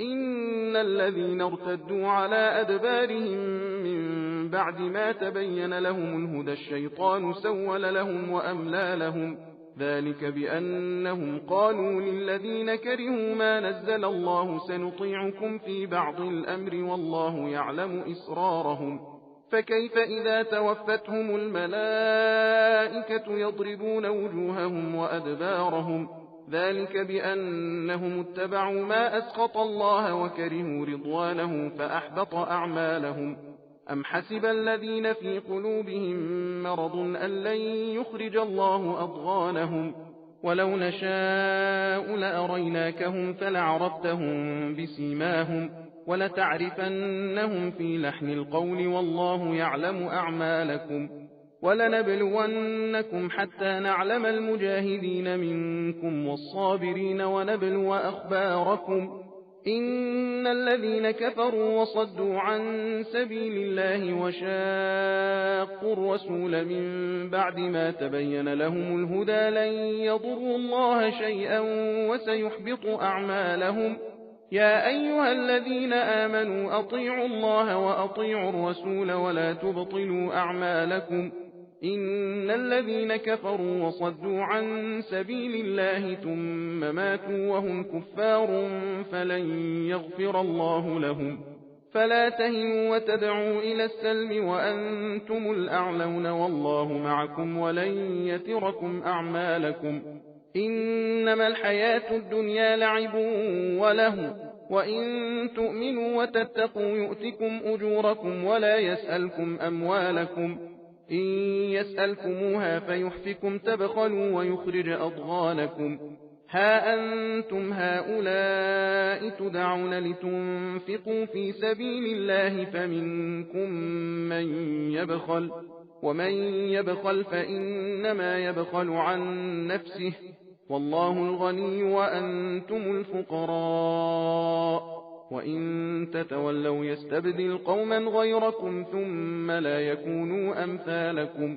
إن الذين ارتدوا على أدبارهم من بعد ما تبين لهم الهدى الشيطان سول لهم وأملى لهم ذلك بأنهم قالوا للذين كرهوا ما نزل الله سنطيعكم في بعض الأمر والله يعلم إسرارهم فكيف إذا توفتهم الملائكة يضربون وجوههم وأدبارهم ذلك بأنهم اتبعوا ما أسخط الله وكرهوا رضوانه فأحبط أعمالهم أم حسب الذين في قلوبهم مرض أن لن يخرج الله أضغانهم ولو نشاء لأريناكهم فلعرفتهم بسيماهم ولتعرفنهم في لحن القول والله يعلم أعمالكم ولنبلونكم حتى نعلم المجاهدين منكم والصابرين ونبلو أخباركم إن الذين كفروا وصدوا عن سبيل الله وشاقوا الرسول من بعد ما تبين لهم الهدى لن يضروا الله شيئا وسيحبط أعمالهم يا أيها الذين آمنوا أطيعوا الله وأطيعوا الرسول ولا تبطلوا أعمالكم إن الذين كفروا وصدوا عن سبيل الله ثم ماتوا وهم كفار فلن يغفر الله لهم فلا تهنوا وتدعوا إلى السلم وأنتم الأعلون والله معكم ولن يتركم أعمالكم إنما الحياة الدنيا لعب وله وإن تؤمنوا وتتقوا يؤتكم أجوركم ولا يسألكم أموالكم إن يسألكموها فيحفكم تبخلوا ويخرج أضغانكم ها أنتم هؤلاء تدعون لتنفقوا في سبيل الله فمنكم من يبخل ومن يبخل فإنما يبخل عن نفسه والله الغني وأنتم الفقراء وإن تتولوا يستبدل قوما غيركم ثم لا يكونوا أمثالكم।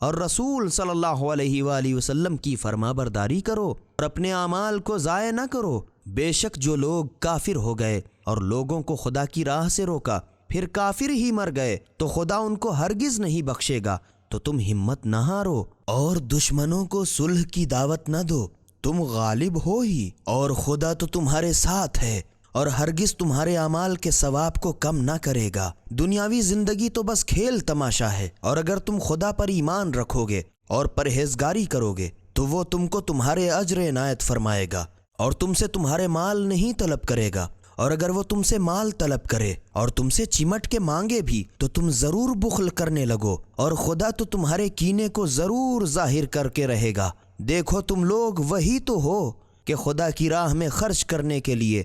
اور رسول صلی اللہ علیہ وآلہ وسلم کی فرما برداری کرو اور اپنے اعمال کو ضائع نہ کرو۔ بے شک جو لوگ کافر ہو گئے اور لوگوں کو خدا کی راہ سے روکا پھر کافر ہی مر گئے تو خدا ان کو ہرگز نہیں بخشے گا، تو تم ہمت نہ ہارو اور دشمنوں کو صلح کی دعوت نہ دو، تم غالب ہو ہی اور خدا تو تمہارے ساتھ ہے اور ہرگز تمہارے اعمال کے ثواب کو کم نہ کرے گا۔ دنیاوی زندگی تو بس کھیل تماشا ہے، اور اگر تم خدا پر ایمان رکھو گے اور پرہیزگاری کرو گے تو وہ تم کو تمہارے اجر عنایت فرمائے گا اور تم سے تمہارے مال نہیں طلب کرے گا، اور اگر وہ تم سے مال طلب کرے اور تم سے چمٹ کے مانگے بھی تو تم ضرور بخل کرنے لگو، اور خدا تو تمہارے کینے کو ضرور ظاہر کر کے رہے گا۔ دیکھو تم لوگ وہی تو ہو کہ خدا کی راہ میں خرچ کرنے کے لیے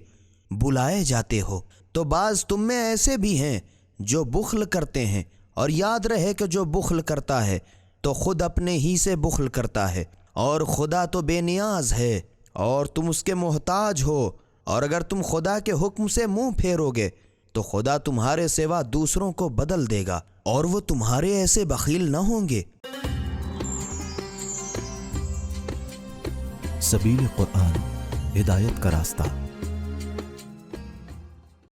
بلائے جاتے ہو، تو بعض تم میں ایسے بھی ہیں جو بخل کرتے ہیں، اور یاد رہے کہ جو بخل کرتا ہے تو خود اپنے ہی سے بخل کرتا ہے، اور خدا تو بے نیاز ہے اور تم اس کے محتاج ہو، اور اگر تم خدا کے حکم سے منہ پھیرو گے تو خدا تمہارے سوا دوسروں کو بدل دے گا اور وہ تمہارے ایسے بخیل نہ ہوں گے۔ سبیل قرآن، ہدایت کا راستہ۔